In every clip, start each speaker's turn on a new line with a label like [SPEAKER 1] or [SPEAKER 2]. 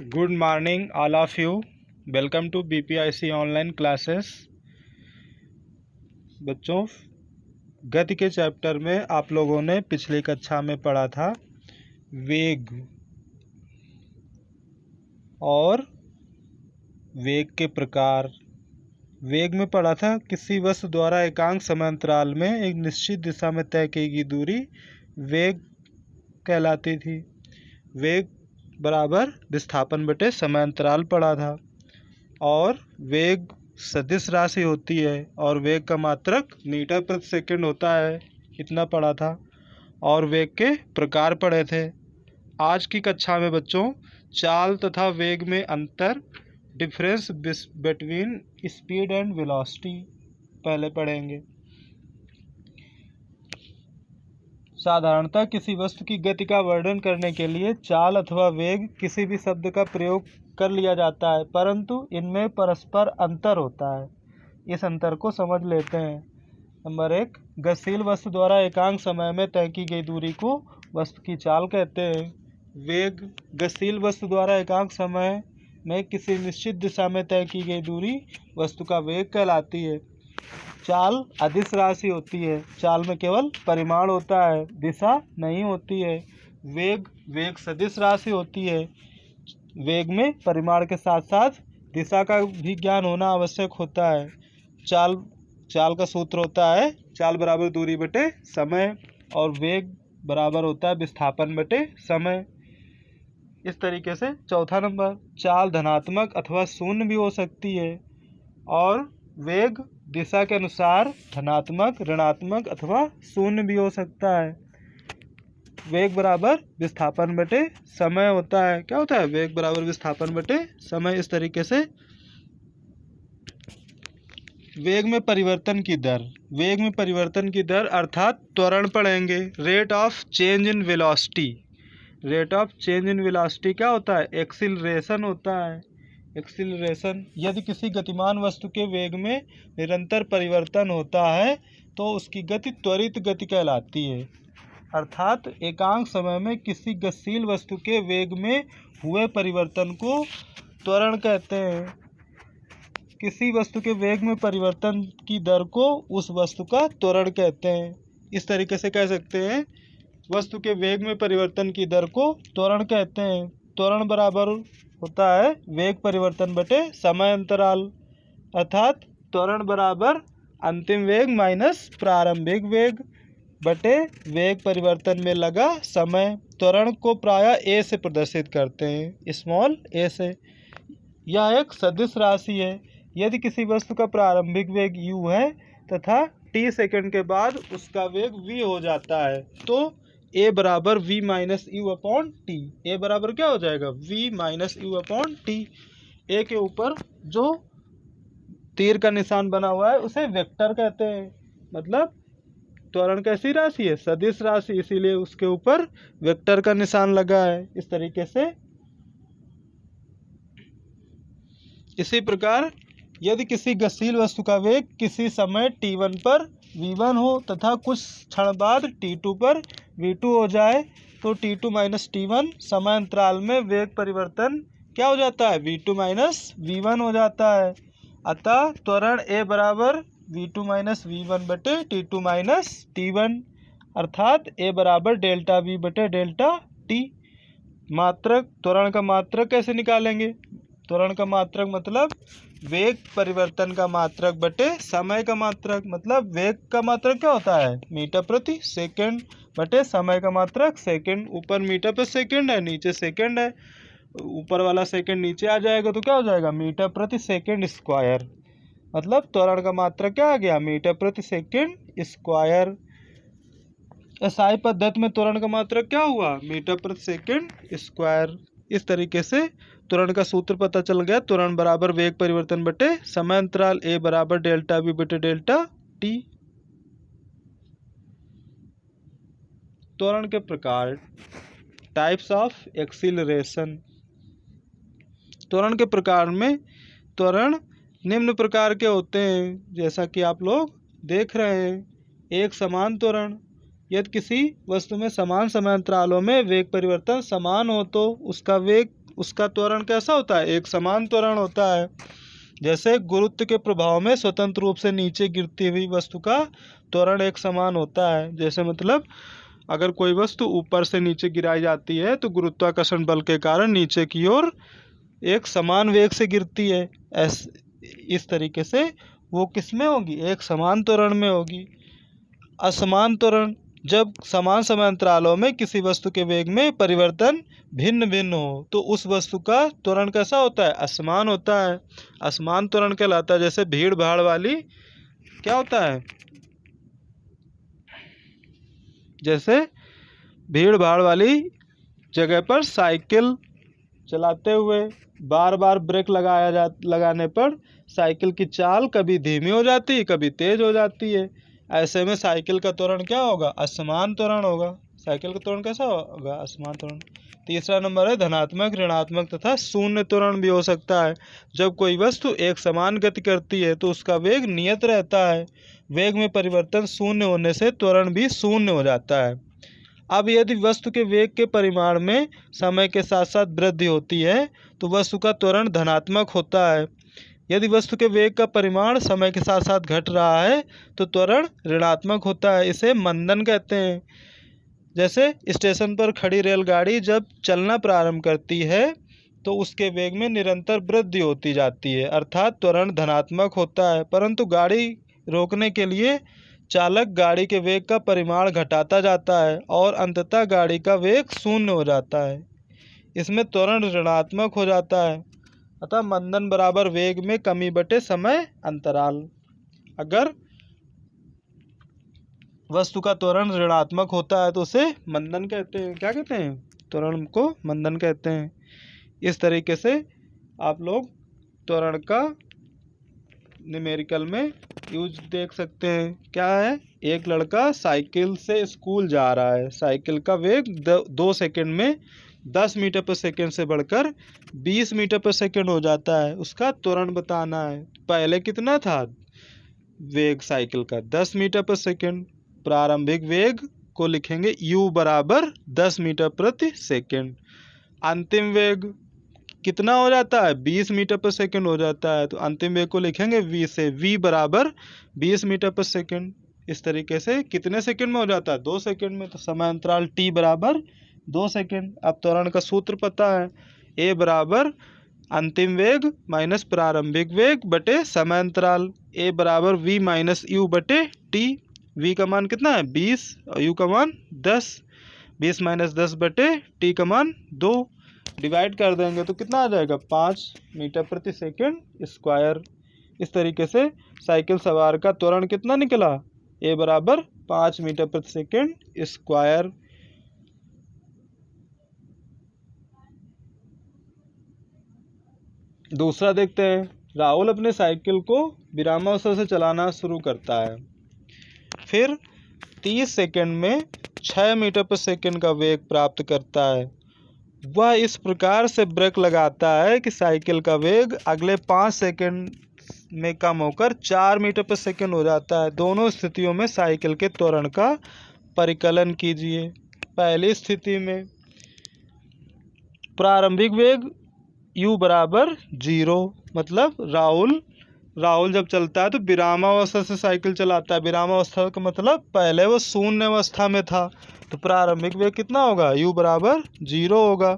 [SPEAKER 1] Good morning all of you. Welcome to BPIC online classes. बच्चों, गति के chapter में आप लोगों ने पिछली कक्षा में पढ़ा था वेग और वेग के प्रकार। वेग में पढ़ा था किसी वस्तु द्वारा एकांक समयांतराल में एक निश्चित दिशा में तय की गई दूरी वेग कहलाती थी। वेग बराबर विस्थापन बटे समयांतराल पढ़ा था। और वेग सदिश राशि होती है और वेग का मात्रक मीटर प्रति सेकंड होता है, इतना पढ़ा था। और वेग के प्रकार पढ़े थे। आज की कक्षा में बच्चों चाल तथा वेग में अंतर, difference between speed and velocity पहले पढ़ेंगे। साधारणतः किसी वस्तु की गति का वर्णन करने के लिए चाल अथवा वेग किसी भी शब्द का प्रयोग कर लिया जाता है, परंतु इनमें परस्पर अंतर होता है। इस अंतर को समझ लेते हैं। नंबर 1, गतिशील वस्तु द्वारा एकांक समय में तय की गई दूरी को वस्तु की चाल कहते हैं। वेग गतिशील वस्तु द्वारा एकांक समय में किसी निश्चित दिशा में तय की गई दूरी वस्तु का वेग कहलाती है। चाल अदिश राशि होती है। चाल में केवल परिमाण होता है, दिशा नहीं होती है। वेग सदिश राशि होती है। वेग में परिमाण के साथ साथ दिशा का भी ज्ञान होना आवश्यक होता है। चाल का सूत्र होता है चाल बराबर दूरी बटे समय, और वेग बराबर होता है विस्थापन बटे समय। इस तरीके से चौथा नंबर, चाल धनात्मक अथवा शून्य भी हो सकती है, और वेग दिशा के अनुसार धनात्मक, ऋणात्मक अथवा शून्य भी हो सकता है। वेग बराबर विस्थापन बटे समय होता है। क्या होता है? वेग बराबर विस्थापन बटे समय। इस तरीके से वेग में परिवर्तन की दर, वेग में परिवर्तन की दर अर्थात त्वरण पढ़ेंगे। Rate of change in velocity. Rate of change in velocity क्या होता है? एक्सीलरेशन होता है। एक्सीलरेशन, यदि किसी गतिमान वस्तु के वेग में निरंतर परिवर्तन होता है तो उसकी गति त्वरित गति कहलाती है। अर्थात एकांक समय में किसी गतिशील वस्तु के वेग में हुए परिवर्तन को त्वरण कहते हैं। किसी वस्तु के वेग में परिवर्तन की दर को उस वस्तु का त्वरण कहते हैं। इस तरीके से कह सकते हैं, वस्तु के वेग में परिवर्तन की दर को त्वरण कहते हैं। त्वरण बराबर होता है वेग परिवर्तन बटे समय अंतराल, अर्थात त्वरण बराबर अंतिम वेग माइनस प्रारंभिक वेग बटे वेग परिवर्तन में लगा समय। त्वरण को प्रायः ए से प्रदर्शित करते हैं, स्मॉल ए से। यह एक सदिश राशि है। यदि किसी वस्तु का प्रारंभिक वेग u है तथा t सेकंड के बाद उसका वेग v हो जाता है, तो a बराबर v minus u upon t. A बराबर क्या हो जाएगा? v minus u upon t. A के ऊपर जो तीर का निशान बना हुआ है उसे वेक्टर कहते हैं। मतलब त्वरण कैसी राशि है? सदिश राशि, इसीलिए उसके ऊपर वेक्टर का निशान लगा है। इस तरीके से इसी प्रकार यदि किसी गतिशील वस्तु का वेग किसी समय t1 पर v1 हो तथा कुछ क्षण बाद t2 पर v2 हो जाए, तो t2 माइनस t1 समय अंतराल में वेग परिवर्तन क्या हो जाता है? v2 माइनस v1 हो जाता है। अतः त्वरण a बराबर v2 माइनस v1 बटे t2 माइनस t1, अर्थात a बराबर डेल्टा v बटे डेल्टा t। मात्रक, त्वरण का मात्रक कैसे निकालेंगे? त्वरण का मात्रक मतलब वेग परिवर्तन का मात्रक बटे समय का मात्रक। मतलब वेग का मात्रक क्या होता है? मीटर प्रति सेकंड बटे समय का मात्रक सेकंड। ऊपर मीटर प्रति सेकंड है, नीचे सेकंड है। ऊपर वाला सेकंड नीचे आ जाएगा तो क्या हो जाएगा? मीटर प्रति सेकंड स्क्वायर। मतलब त्वरण का मात्रक क्या आ गया? मीटर प्रति सेकंड स्क्वायर। एसआई पद्धति में त्वरण का मात्रक क्या हुआ? मीटर प्रति सेकंड स्क्वायर। इस तरीके से त्वरण का सूत्र पता चल गया। त्वरण बराबर वेग परिवर्तन बटे समय अंतराल, ए बराबर डेल्टा वी बटे डेल्टा टी। त्वरण के प्रकार, टाइप्स ऑफ एक्सीलरेशन। त्वरण के प्रकार में त्वरण निम्न प्रकार के होते हैं, जैसा कि आप लोग देख रहे हैं। एक समान त्वरण, यदि किसी वस्तु में समान समय अंतरालों में वेग परिवर्तन समान हो तो उसका वेग उसका त्वरण कैसा होता है, एक समान त्वरण होता है। जैसे गुरुत्व के प्रभाव में स्वतंत्र रूप से नीचे गिरती हुई वस्तु का त्वरण एक समान होता है। जैसे मतलब अगर कोई वस्तु ऊपर से नीचे गिराई जाती है तो गुरुत्वाकर्षण बल के कारण नीचे की ओर एक समान वेग से गिरती है। इस तरीके से वो किस में होगी, एक समान त्वरण में होगी। असमान त्वरण, जब समान समय अंतरालों में किसी वस्तु के वेग में परिवर्तन भिन्न भिन्न हो तो उस वस्तु का त्वरण कैसा होता है, असमान होता है। असमान त्वरण कहलाता है। जैसे भीड़ भाड़ वाली क्या होता है, जैसे भीड़ भाड़ वाली जगह पर साइकिल चलाते हुए बार बार ब्रेक लगाने पर साइकिल की चाल कभी धीमी हो जाती है, कभी तेज हो जाती है। ऐसे में साइकिल का त्वरण क्या होगा, असमान त्वरण होगा। साइकिल का त्वरण कैसा होगा, असमान त्वरण। तीसरा नंबर है धनात्मक, ऋणात्मक तथा शून्य त्वरण भी हो सकता है। जब कोई वस्तु एक समान गति करती है तो उसका वेग नियत रहता है। वेग में परिवर्तन शून्य होने से त्वरण भी शून्य हो जाता है। अब यदि वस्तु के वेग के परिमाण में समय के साथ साथ वृद्धि होती है तो वस्तु का त्वरण धनात्मक होता है। यदि वस्तु के वेग का परिमाण समय के साथ साथ घट रहा है तो त्वरण ऋणात्मक होता है। इसे मंदन कहते हैं। जैसे स्टेशन पर खड़ी रेलगाड़ी जब चलना प्रारंभ करती है तो उसके वेग में निरंतर वृद्धि होती जाती है, अर्थात त्वरण धनात्मक होता है। परंतु गाड़ी रोकने के लिए चालक गाड़ी के वेग का परिमाण घटाता जाता है और अंततः गाड़ी का वेग शून्य हो जाता है। इसमें त्वरण ऋणात्मक हो जाता है। अतः मंदन बराबर वेग में कमी बटे समय अंतराल। अगर वस्तु का त्वरण ऋणात्मक होता है तो उसे मंदन कहते हैं। क्या कहते हैं, त्वरण को मंदन कहते हैं। इस तरीके से आप लोग त्वरण का न्यूमेरिकल में यूज देख सकते हैं। क्या है, एक लड़का साइकिल से स्कूल जा रहा है। साइकिल का वेग 2 सेकंड में 10 मीटर पर सेकंड से बढ़कर 20 मीटर पर सेकंड हो जाता है। उसका त्वरण बताना है। पहले कितना था वेग साइकिल का, 10 मीटर पर सेकंड। प्रारंभिक वेग को लिखेंगे u बराबर 10 मीटर प्रति सेकंड। अंतिम वेग कितना हो जाता है, 20 मीटर पर सेकंड हो जाता है। तो अंतिम वेग को लिखेंगे v से, v बराबर 20 मीटर पर सेकंड। इस तरीके से कितने सेकंड में हो जाता है, 2 सेकंड में। तो समय अंतराल t बराबर 2 सेकंड। अब त्वरण का सूत्र पता है, a बराबर अंतिम वेग माइनस प्रारंभिक वेग बटे समय अंतराल। a बराबर v माइनस u बटे t। v का मान कितना है 20 और u का मान 10। 20 माइनस 10 बटे t का मान 2। डिवाइड कर देंगे तो कितना आ जाएगा, 5 मीटर प्रति सेकंड स्क्वायर। इस तरीके से साइकिल सवार का त्वरण कितना निकला, a बराबर 5 मीटर प्रति सेकंड स्क्वायर। दूसरा देखते हैं। राहुल अपने साइकिल को विरामावस्था से चलाना शुरू करता है। फिर 30 सेकंड में 6 मीटर पर सेकंड का वेग प्राप्त करता है। वह इस प्रकार से ब्रेक लगाता है कि साइकिल का वेग अगले 5 सेकंड में कम होकर 4 मीटर पर सेकंड हो जाता है। दोनों स्थितियों में साइकिल के त्वरण का परिकलन कीजिए। पहली स्थिति में प्रारंभिक वेग u बराबर 0, मतलब राहुल जब चलता है तो विरामावस्था से साइकिल चलाता है। विरामावस्था का मतलब पहले वो शून्य अवस्था में था। तो प्रारंभिक वेग कितना होगा, u बराबर 0 होगा।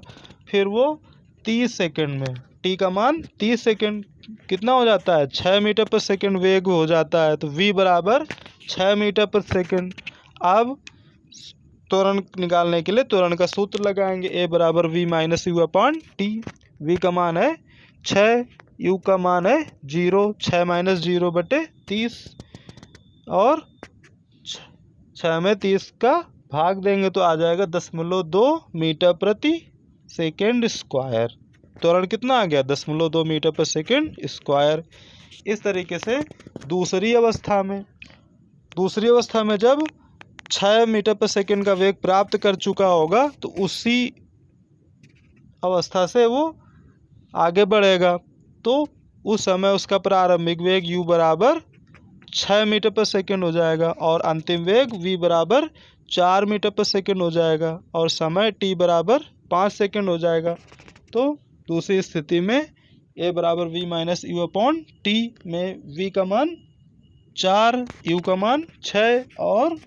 [SPEAKER 1] फिर वो 30 सेकंड में t का मान 30 सेकंड कितना हो जाता है, 6 मीटर पर सेकंड वेग हो जाता है। तो v बराबर 6 मीटर पर सेकंड। अब त्वरण निकालने के लिए त्वरण का सूत्र लगाएंगे, a बराबर v minus u upon T. v का मान है 6, u का मान है 0। 6 माइनस 0 बटे 30 और 6 में 30 का भाग देंगे तो आ जाएगा 0.2 मीटर प्रति सेकेंड स्क्वायर। त्वरण कितना आ गया, 0.2 मीटर पर सेकेंड स्क्वायर। इस तरीके से दूसरी अवस्था में जब 6 मीटर पर सेकेंड का वेग प्राप्त कर चुका होगा तो उसी अवस्था से वो आगे बढ़ेगा। तो उस समय उसका प्रारंभिक वेग u बराबर 6 मीटर पर सेकेंड हो जाएगा और अंतिम वेग v बराबर 4 मीटर पर सेकेंड हो जाएगा और समय t बराबर 5 सेकेंड हो जाएगा। तो दूसरी स्थिति में ए बराबर v minus u upon t में वी का मान 4, यू का मान 6 और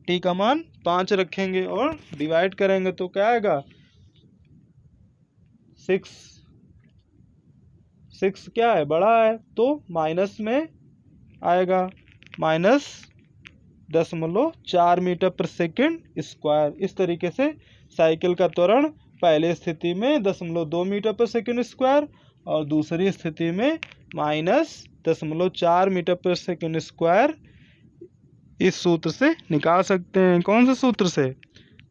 [SPEAKER 1] टी का मान 5 रखेंगे और डिवाइड करेंगे तो क्या आएगा 6 क्या है, बड़ा है, तो माइनस में आएगा -0.4 मीटर पर सेकेंड स्क्वायर। इस तरीके से साइकिल का त्वरण पहली स्थिति में 0.2 मीटर पर सेकेंड स्क्वायर और दूसरी स्थिति में -0.4 मीटर पर सेकेंड स्क्वायर इस सूत्र से निकाल सकते हैं। कौन से सूत्र से?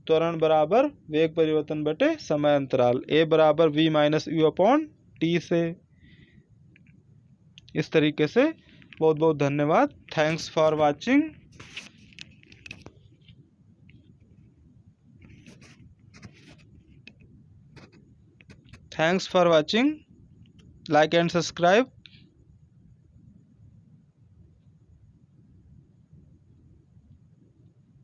[SPEAKER 1] त्वरण बराबर वेग परिवर्तन बटे समय अंतराल, ए बराबर v minus u upon t से। इस तरीके से। बहुत बहुत धन्यवाद। Thanks for watching. Thanks for watching. Like and subscribe.